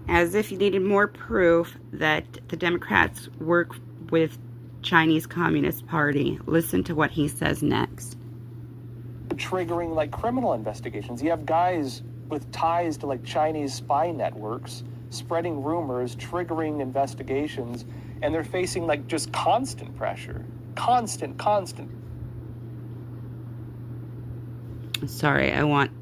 As if you needed more proof that the Democrats work with Chinese Communist Party. Listen to what he says next. Triggering like criminal investigations. You have guys with ties to like Chinese spy networks spreading rumors, triggering investigations, and they're facing like just constant pressure. Constant. Sorry, I want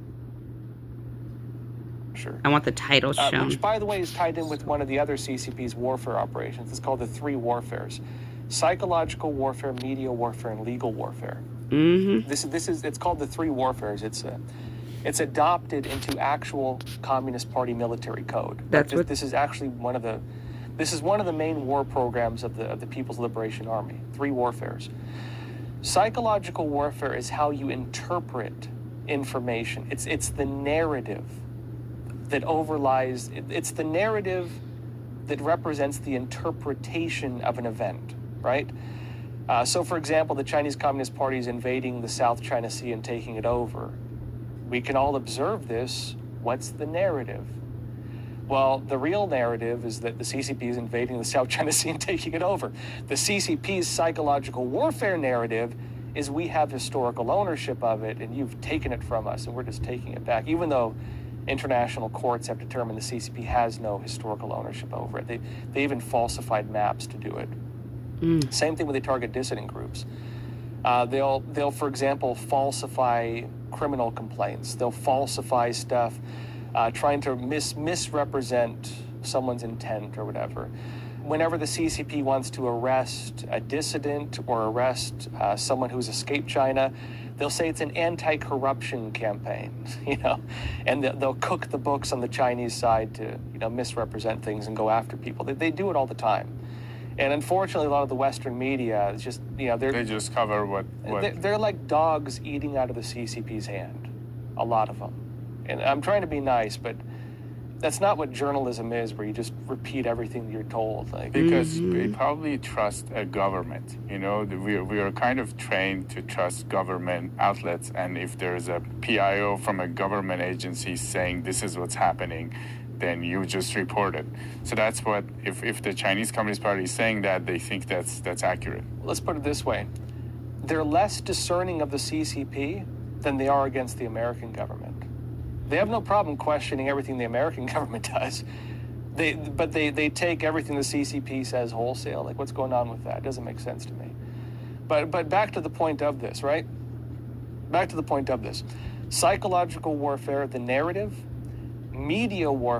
the title shown. Which, by the way, is tied in with one of the other CCP's warfare operations. It's called the three warfares: psychological warfare, media warfare, and legal warfare. Mm-hmm. It's called the three warfares. It's adopted into actual Communist Party military code. This is actually one of the main war programs of the People's Liberation Army. Three warfares. Psychological warfare is how you interpret information. It's the narrative that overlies. It's the narrative that represents the interpretation of an event, right? So, for example, the Chinese Communist Party is invading the South China Sea and taking it over. We can all observe this. What's the narrative? Well, the real narrative is that the CCP is invading the South China Sea and taking it over. The CCP's psychological warfare narrative is we have historical ownership of it, and you've taken it from us, and we're just taking it back, even though international courts have determined the CCP has no historical ownership over it. They even falsified maps to do it. Same thing when they target dissident groups. They'll, for example, falsify criminal complaints. They'll falsify stuff, trying to misrepresent someone's intent or whatever. Whenever the CCP wants to arrest a dissident or arrest someone who's escaped China, they'll say it's an anti-corruption campaign, and they'll cook the books on the Chinese side to, misrepresent things and go after people. They do it all the time. And unfortunately, a lot of the Western media is just, they just cover what... They're like dogs eating out of the CCP's hand, a lot of them. And I'm trying to be nice, but that's not what journalism is, where you just repeat everything you're told. Because we probably trust a government. We are kind of trained to trust government outlets, and if there's a PIO from a government agency saying this is what's happening, then you just report it. So that's what, if the Chinese Communist Party is saying that, they think that's accurate. Let's put it this way. They're less discerning of the CCP than they are against the American government. They have no problem questioning everything the American government does. But they take everything the CCP says wholesale. Like, what's going on with that? It doesn't make sense to me. But back to the point of this, right? Back to the point of this. Psychological warfare, the narrative, media warfare,